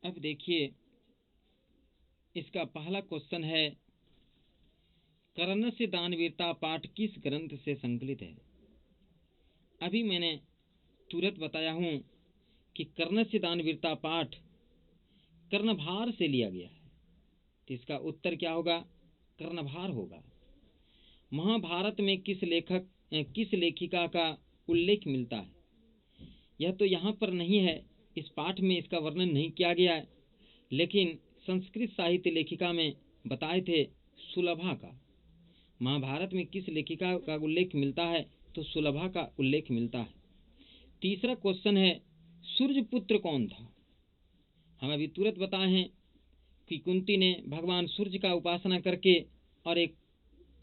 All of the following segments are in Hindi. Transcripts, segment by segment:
अब देखिए, इसका पहला क्वेश्चन है, कर्णस्य दानवीरता पाठ किस ग्रंथ से संकलित है। अभी मैंने तुरंत बताया हूं कि कर्णस्य दानवीरता पाठ कर्णभार से लिया गया है, तो इसका उत्तर क्या होगा, कर्णभार होगा। महाभारत में किस लेखिका का उल्लेख मिलता है। यह तो यहाँ पर नहीं है, इस पाठ में इसका वर्णन नहीं किया गया है, लेकिन संस्कृत साहित्य लेखिका में बताए थे सुलभा का। महाभारत में किस लेखिका का उल्लेख मिलता है, तो सुलभा का उल्लेख मिलता है। तीसरा क्वेश्चन है, सूर्यपुत्र कौन था। हम अभी तुरंत बताए हैं कि कुंती ने भगवान सूर्य का उपासना करके और एक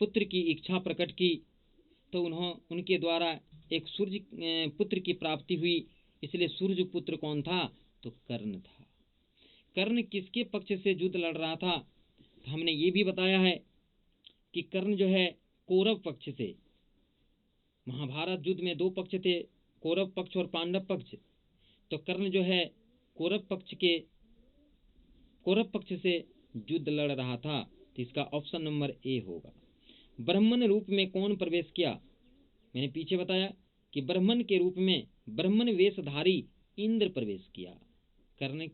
पुत्र की इच्छा प्रकट की, तो उनके द्वारा एक सूर्य पुत्र की प्राप्ति हुई, इसलिए सूर्य पुत्र कौन था, तो कर्ण था। कर्ण किसके पक्ष से युद्ध लड़ रहा था, तो हमने ये भी बताया है कि कर्ण जो है कौरव पक्ष से। महाभारत युद्ध में दो पक्ष थे, कौरव पक्ष और पांडव पक्ष। तो कर्ण जो है कौरव पक्ष से युद्ध लड़ रहा था, तो इसका ऑप्शन नंबर ए होगा। ब्राह्मण रूप में कौन प्रवेश किया। मैंने पीछे बताया कि ब्राह्मण के रूप में ब्राह्मण वेशधारी इंद्र प्रवेश किया। कर्ण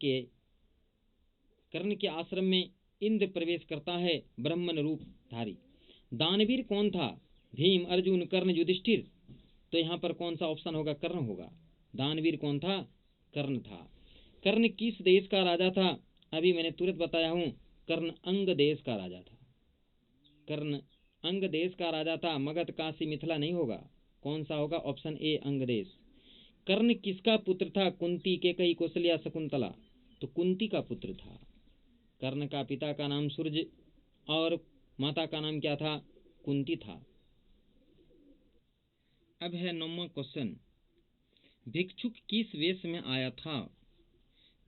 के आश्रम में इंद्र प्रवेश करता है ब्राह्मण रूप धारी। दानवीर कौन था, भीम, अर्जुन, कर्ण, युधिष्ठिर। तो यहाँ पर कौन सा ऑप्शन होगा, कर्ण होगा। दानवीर कौन था, कर्ण था। कर्ण किस देश का राजा था। अभी मैंने तुरंत बताया हूं, कर्ण अंग देश का राजा था। कर्ण अंग देश का राजा था, मगध, काशी, मिथिला नहीं होगा। कौन सा होगा, ऑप्शन ए अंग देश। कर्ण किसका पुत्र था, कुंती, केकई, कौशल्या, शकुंतला। तो कुंती का पुत्र था। कर्ण का पिता का नाम सूर्य और माता का नाम क्या था, कुंती था। अब है 9वां क्वेश्चन, भिक्षुक किस वेश में आया था।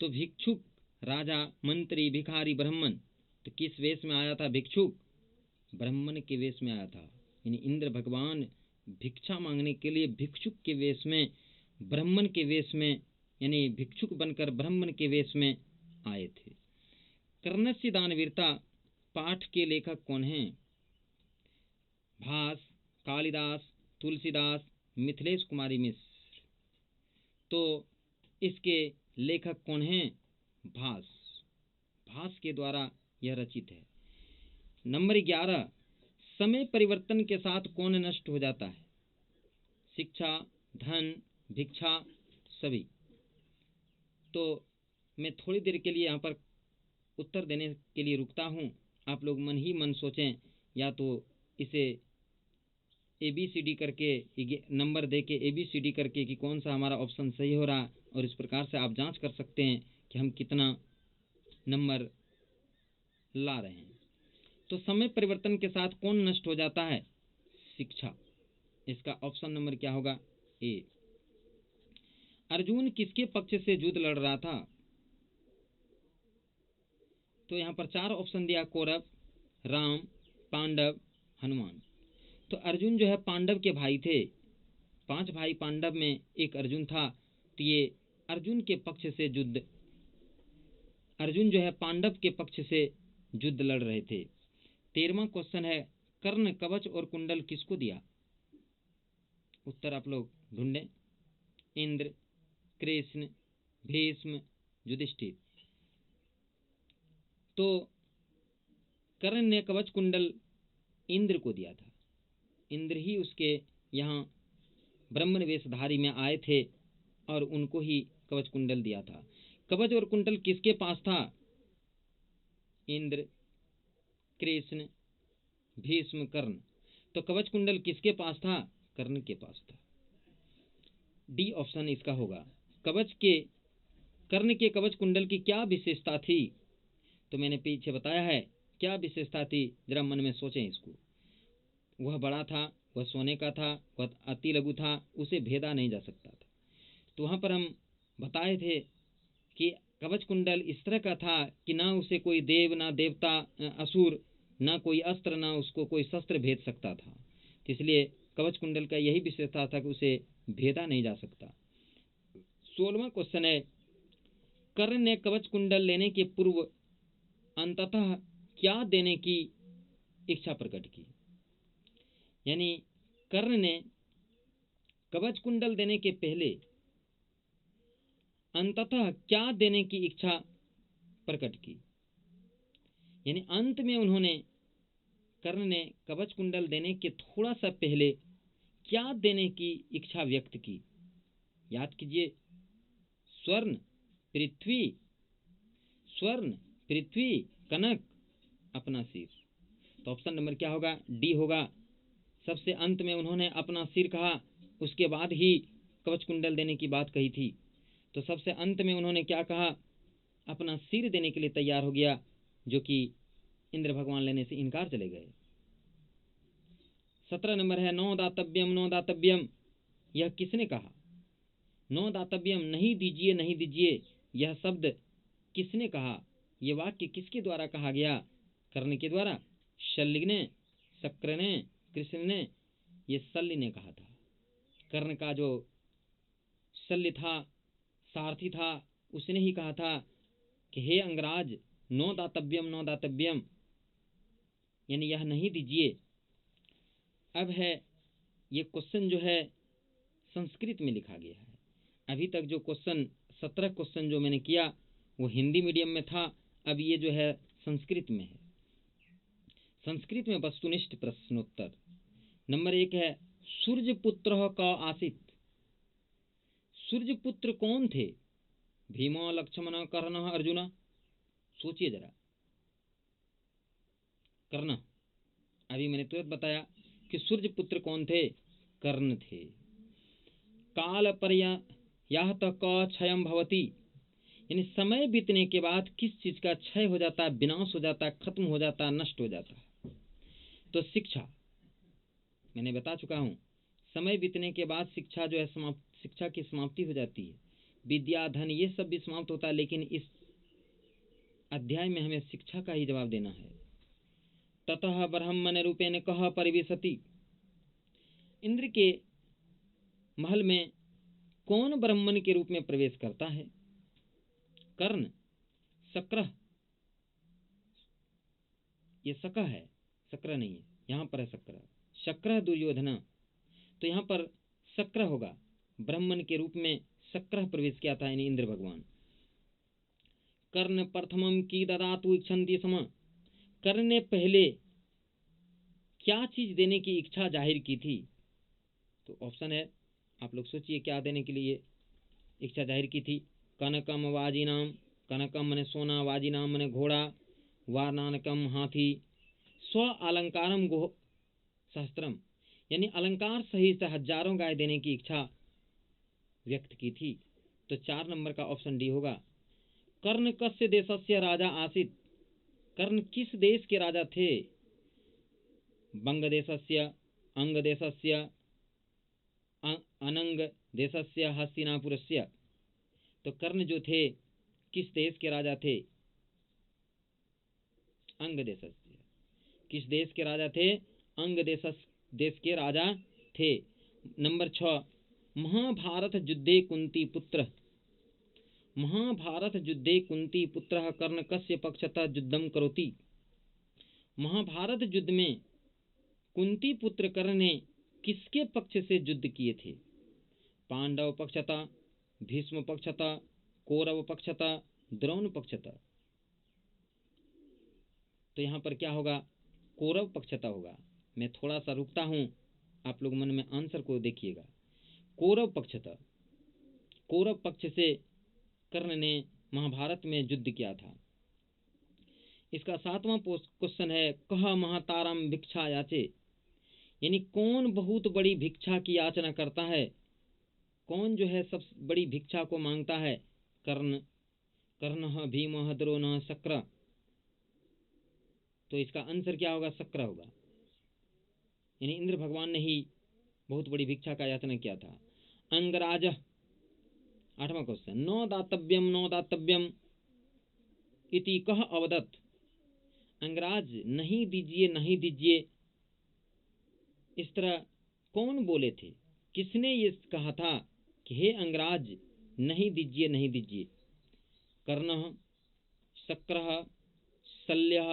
तो भिक्षुक राजा, मंत्री, भिखारी, ब्राह्मण। तो किस वेश में आया था भिक्षुक, ब्राह्मण के वेश में आया था। यानी इंद्र भगवान भिक्षा मांगने के लिए भिक्षुक के वेश में, ब्राह्मण के वेश में, यानी भिक्षुक बनकर ब्राह्मण के वेश में आए थे। कर्णस्य दानवीरता पाठ के लेखक कौन हैं। भास, कालिदास, तुलसीदास, मिथिलेश कुमारी मिश्र। तो इसके लेखक कौन हैं, भास। भास के द्वारा यह रचित है। नंबर 11, समय परिवर्तन के साथ कौन नष्ट हो जाता है। शिक्षा, धन, भिक्षा, सभी। तो मैं थोड़ी देर के लिए यहाँ पर उत्तर देने के लिए रुकता हूँ। आप लोग मन ही मन सोचें, या तो इसे ABCD करके नंबर दे के ABCD करके कि कौन सा हमारा ऑप्शन सही हो रहा, और इस प्रकार से आप जांच कर सकते हैं कि हम कितना नंबर ला रहे हैं। तो समय परिवर्तन के साथ कौन नष्ट हो जाता है, शिक्षा। इसका ऑप्शन नंबर क्या होगा, ए। अर्जुन किसके पक्ष से युद्ध लड़ रहा था। तो यहाँ पर 4 ऑप्शन दिया, कौरव, राम, पांडव, हनुमान। तो अर्जुन जो है पांडव के भाई थे। 5 भाई पांडव में एक अर्जुन था। तो ये अर्जुन के पक्ष से युद्ध, अर्जुन जो है पांडव के पक्ष से युद्ध लड़ रहे थे। 13वां क्वेश्चन है, कर्ण कवच और कुंडल किसको दिया। उत्तर आप लोग ढूंढें। इंद्र, कृष्ण, भीष्म, युधिष्ठिर। तो कर्ण ने कवच कुंडल इंद्र को दिया था। इंद्र ही उसके यहाँ ब्राह्मण वेशधारी में आए थे और उनको ही कवच कुंडल दिया था। कवच और कुंडल किसके पास था, इंद्र, कृष्ण, भीष्म, कर्ण। तो कवच कुंडल किसके पास था, कर्ण के पास था। डी ऑप्शन इसका होगा। कर्ण के कवच कुंडल की क्या विशेषता थी। तो मैंने पीछे बताया है क्या विशेषता थी, जरा मन में सोचें इसको। वह बड़ा था, वह सोने का था, वह अति लघु था, उसे भेदा नहीं जा सकता था। तो वहाँ पर हम बताए थे कि कवच कुंडल इस तरह का था कि ना उसे कोई देव, ना देवता, असुर, ना कोई अस्त्र, ना उसको कोई शस्त्र भेद सकता था। तो इसलिए कवच कुंडल का यही विशेषता था कि उसे भेदा नहीं जा सकता। 16वां क्वेश्चन है, कर्ण ने कवच कुंडल लेने के पूर्व अंततः क्या देने की इच्छा प्रकट की। यानी कर्ण ने कवच कुंडल देने के पहले अंततः क्या देने की इच्छा प्रकट की। यानी अंत में उन्होंने, कर्ण ने कवच कुंडल देने के थोड़ा सा पहले क्या देने की इच्छा व्यक्त की। याद कीजिए, स्वर्ण पृथ्वी, स्वर्ण पृथ्वी कनक अपना सिर। तो ऑप्शन नंबर क्या होगा? डी होगा। सबसे अंत में उन्होंने अपना सिर कहा, उसके बाद ही कवच कुंडल देने की बात कही थी। तो सबसे अंत में उन्होंने क्या कहा? अपना सिर देने के लिए तैयार हो गया, जो कि इंद्र भगवान लेने से इनकार चले गए। 17 नंबर है नो दातव्यम नो दातव्यम, यह किसने कहा? नो दातव्यम, नहीं दीजिए नहीं दीजिए, यह शब्द किसने कहा? यह वाक्य किसके द्वारा कहा गया? कर्ण के द्वारा, शल्य ने, शक्र ने, कृष्ण ने? ये शल्य ने कहा था। कर्ण का जो शल्य था, सारथी था, उसने ही कहा था कि हे अंगराज, नो दातव्यम नो दातव्यम, यानी यह नहीं दीजिए। अब है ये क्वेश्चन जो है संस्कृत में लिखा गया है। अभी तक जो क्वेश्चन 17 क्वेश्चन जो मैंने किया वो हिंदी मीडियम में था, अब ये जो है संस्कृत में है। संस्कृत में वस्तुनिष्ठ प्रश्नोत्तर। नंबर 1 है सूर्यपुत्र का आसित। सूर्यपुत्र कौन थे? भीम, लक्ष्मण, कर्ण, अर्जुन? सोचिए जरा। कर्ण, अभी मैंने तुरंत बताया कि सूर्यपुत्र कौन थे? कर्ण थे। काल पर्ययात क क्षयम भवति, यानी समय बीतने के बाद किस चीज का क्षय हो जाता है, विनाश हो जाता है, खत्म हो जाता है, नष्ट हो जाता है? तो शिक्षा, मैंने बता चुका हूं, समय बीतने के बाद शिक्षा जो है शिक्षा की समाप्ति हो जाती है। विद्या, धन, ये सब भी समाप्त होता है, लेकिन इस अध्याय में हमें शिक्षा का ही जवाब देना है। ततः ब्रह्मण रूपेण कह परिवेशति, इंद्र के महल में कौन ब्राह्मण के रूप में प्रवेश करता है? कर्ण, शक्र, ये शक है, शक्र नहीं है, यहां पर है शक्र। शक्र दुर्योधन, तो यहां पर शक्र होगा। ब्राह्मण के रूप में शक्र प्रवेश किया था, यानी इंद्र भगवान। कर्ण प्रथमम की ददातु इच्छन्ति सम, कर्ण ने पहले क्या चीज देने की इच्छा जाहिर की थी? तो ऑप्शन है, आप लोग सोचिए क्या देने के लिए इच्छा जाहिर की थी। कनकम वाजिनाम, कनकम मने सोना, वाजिनाम मने घोड़ा, वारनानकम हाथी, स्व अलंकारम गो सहस्त्रम, यानी अलंकार सहित हजारों गाय देने की इच्छा व्यक्त की थी। तो 4 नंबर का ऑप्शन डी होगा। कर्ण कस्य देशस्य राजा आसित, कर्ण किस देश के राजा थे? बंग देशस्य, अंग देशस्य, अनंग देशस्य, हस्तिनापुरस्य? तो कर्ण जो थे किस देश के राजा थे? अंग देशस्य। किस देश के राजा थे? अंग देश के राजा थे। नंबर 6 महाभारत युद्धे कुंती पुत्र, महाभारत युद्धे कुंती पुत्र कर्ण कस्य पक्षतः युद्धम करोति, महाभारत युद्ध में कुंती पुत्र कर्ण ने किसके पक्ष से युद्ध किए थे? पांडव पक्षतः, भीष्म पक्षतः, कौरव पक्षतः, द्रोण पक्षतः? तो यहाँ पर क्या होगा? कौरव पक्षतः होगा। मैं थोड़ा सा रुकता हूँ, आप लोग मन में आंसर को देखिएगा। कौरव पक्षतः, कौरव पक्ष से कर्ण ने महाभारत में युद्ध किया था। इसका 7वां क्वेश्चन है कह महातारम भिक्षा याचे, यानी कौन बहुत बड़ी भिक्षा की याचना करता है? कौन जो है सबसे बड़ी भिक्षा को मांगता है? कर्ण, कर्ण, भीम, द्रोण, शक्र? तो इसका आंसर क्या होगा? शक्र होगा। यानी इंद्र भगवान ने ही बहुत बड़ी भिक्षा का याचना किया था। अंगराज, 8वां क्वेश्चन, नो दातव्यम नो दातव्यम इति कह अवदत्, अंगराज नहीं दीजिए नहीं दीजिए, इस तरह कौन बोले थे? किसने ये कहा था कि हे अंगराज नहीं दीजिए नहीं दीजिए? कर्णः, शक्रः, शल्यः,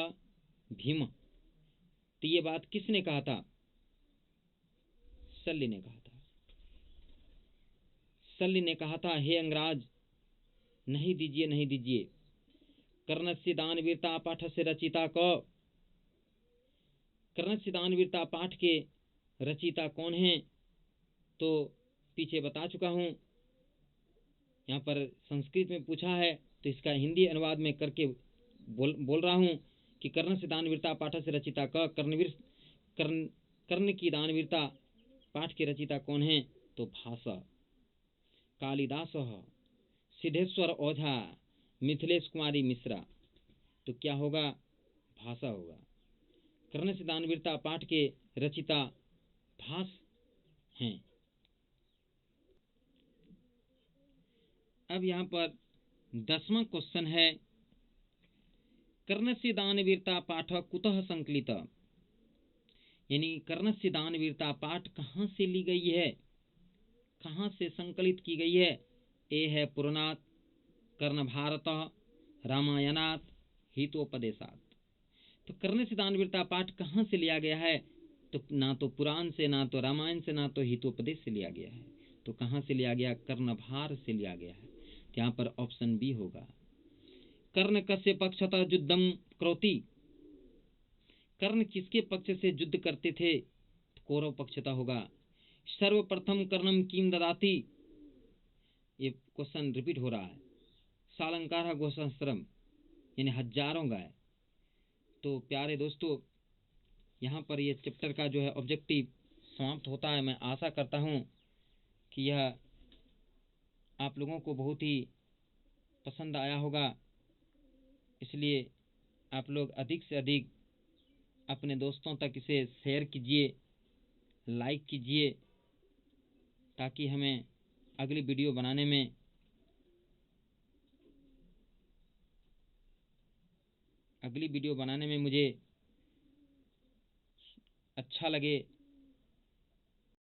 भीम। तो ये बात किसने कहा था? शल्य ने कहा था। शल्य ने कहा था, हे अंगराज, नहीं दीजिए, नहीं दीजिए। कर्णस्य दानवीरता पाठस्य रचिता क। कर्णस्य दानवीरता पाठ के रचिता कौन हैं? तो पीछे बता चुका हूं। यहाँ पर संस्कृत में पूछा है तो इसका हिंदी अनुवाद में करके बोल रहा हूं कि कर्ण से दानवीरता पाठ से रचिता क। कर्ण की दानवीरता पाठ के रचिता कौन है? तो भाषा। कालिदास, सिद्धेश्वर ओझा, मिथिलेश कुमारी मिश्रा। तो क्या होगा? भाषा होगा। कर्ण से दानवीरता पाठ के रचिता भास हैं। अब यहाँ पर 10वां क्वेश्चन है, कर्णस्य दानवीरता पाठ कुतः संकलित। यानी कर्णस्य दानवीरता पाठ कहाँ से ली गई है, कहाँ से संकलित की गई है? ए है पुराणात, कर्ण भारत, रामायणात, हितोपदेशात। तो कर्णस्य दानवीरता पाठ कहाँ से लिया गया है? तो ना तो पुराण से, ना तो रामायण से, ना तो हितोपदेश से लिया गया है। तो कहाँ से लिया गया? कर्णभार से लिया गया है। यहाँ पर ऑप्शन बी होगा। कर्ण कस्य पक्षतः युद्धम करोति। कर्ण किसके पक्ष से युद्ध करते थे? कौरव पक्षतः होगा। सर्वप्रथम कर्णम किम ददाति। ये क्वेश्चन रिपीट हो रहा है। सालंकार गोसहस्त्रम, यानी हजारों गाय। तो प्यारे दोस्तों, यहाँ पर ये चैप्टर का जो है ऑब्जेक्टिव समाप्त होता है। मैं आशा करता हूँ कि यह आप लोगों को बहुत ही पसंद आया होगा। इसलिए आप लोग अधिक से अधिक अपने दोस्तों तक इसे शेयर कीजिए, लाइक कीजिए, ताकि हमें अगली वीडियो बनाने में मुझे अच्छा लगे।